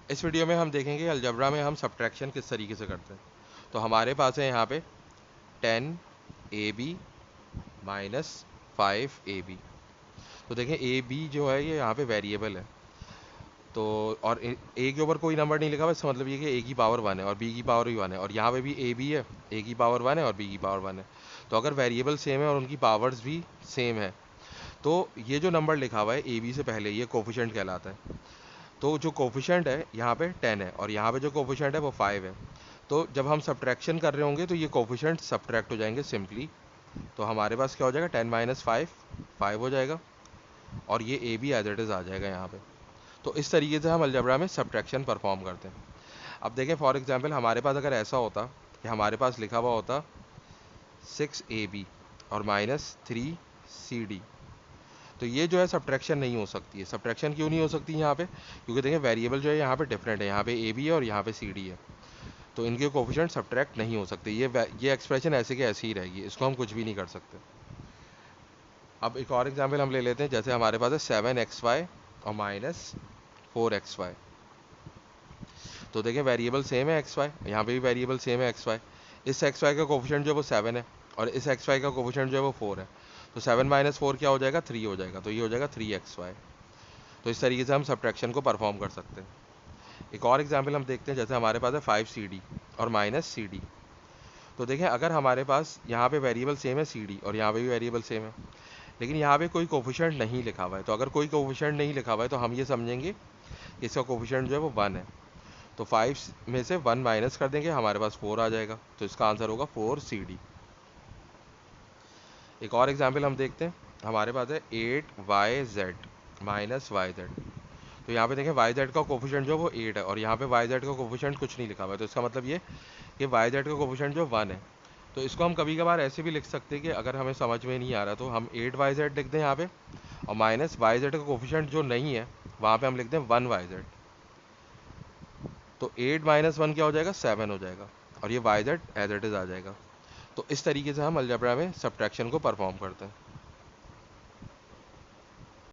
इस वीडियो में हम देखेंगे अलजबरा में हम सब्ट्रैक्शन किस तरीके से करते हैं। तो हमारे पास है यहाँ पे 10ab माइनस 5ab। तो देखें ए बी जो है ये यहाँ पे वेरिएबल है, तो और ए के ऊपर कोई नंबर नहीं लिखा हुआ, इसका मतलब ये कि ए की पावर 1 है और बी की पावर भी 1 है, और यहाँ पे भी ए बी है, ए की पावर 1 है और बी की पावर 1 है। तो अगर वेरिएबल सेम है और उनकी पावर्स भी सेम है तो ये जो नंबर लिखा हुआ है ए बी से पहले ये कोफिशिएंट कहलाता है। तो जो कोफिशिएंट है यहाँ पे 10 है और यहाँ पे जो कोफिशिएंट है वो 5 है। तो जब हम सब्ट्रैक्शन कर रहे होंगे तो ये कोफिशिएंट सब्ट्रैक्ट हो जाएंगे सिंपली। तो हमारे पास क्या हो जाएगा, 10 माइनस 5 5 हो जाएगा और ये A B as it is आ जाएगा यहाँ पे। तो इस तरीके से हम अलजबरा में सब्ट्रैक्शन परफॉर्म करते हैं। अब देखें फॉर एग्जांपल हमारे पास अगर ऐसा होता कि हमारे पास लिखा हुआ होता 6ab और माइनस 3cd, तो ये जो है सब्ट्रैक्शन नहीं हो सकती है। सब्ट्रैक्शन क्यों नहीं हो सकती यहाँ पे, क्योंकि देखें वेरिएबल जो है यहाँ पे डिफरेंट है, यहाँ पे ए बी है और यहाँ पे सी डी है, तो इनके कोफिशिएंट सब्ट्रैक्ट नहीं हो सकते। ये एक्सप्रेशन ऐसे के ऐसे ही रहेगी, इसको हम कुछ भी नहीं कर सकते। अब एक और एग्जाम्पल हम ले लेते हैं, जैसे हमारे पास है 7xy और माइनस 4xy। तो देखें वेरिएबल सेम है एक्स वाई, यहाँ पे भी वेरिएबल सेम है एक्स वाई। इस एक्स वाई का कोफिशिएंट जो है वो 7 है और इस एक्स वाई का कोफिशिएंट जो है वो 4 है। तो 7 माइनस 4 क्या हो जाएगा, 3 हो जाएगा, तो ये हो जाएगा 3xy। तो इस तरीके से हम सब्ट्रैक्शन को परफॉर्म कर सकते हैं। एक और एग्जाम्पल हम देखते हैं, जैसे हमारे पास है 5cd और माइनस सी। तो देखें अगर हमारे पास यहाँ पे वेरिएबल सेम है सी और यहाँ पे भी वेरिएबल सेम है, लेकिन यहाँ पे कोई कोफिशिएंट नहीं लिखा हुआ है, तो अगर कोई कोफिशिएंट नहीं लिखा हुआ है तो हम ये समझेंगे कि इसका कोफिशिएंट जो है वो 1 है। तो 5 में से 1 माइनस कर देंगे, हमारे पास 4 आ जाएगा, तो इसका आंसर होगा 4cd। एक और एग्जाम्पल हम देखते हैं, हमारे पास है 8yz माइनस yz। तो यहाँ पे देखें yz का कोफिशिएंट जो वो 8 है और यहाँ पे yz का कोफिशिएंट कुछ नहीं लिखा हुआ है, तो इसका मतलब ये कि yz का कोफिशिएंट जो 1 है। तो इसको हम कभी कभार ऐसे भी लिख सकते हैं कि अगर हमें समझ में नहीं आ रहा तो हम 8yz लिख दें यहाँ पे, और माइनस yz का कोफिशिएंट जो नहीं है वहाँ पे हम लिख दें 1yz। तो 8 माइनस 1 क्या हो जाएगा, 7 हो जाएगा और ये yz एज इट इज़ आ जाएगा। तो इस तरीके से हम अलजबरा में सब्ट्रैक्शन को परफॉर्म करते हैं।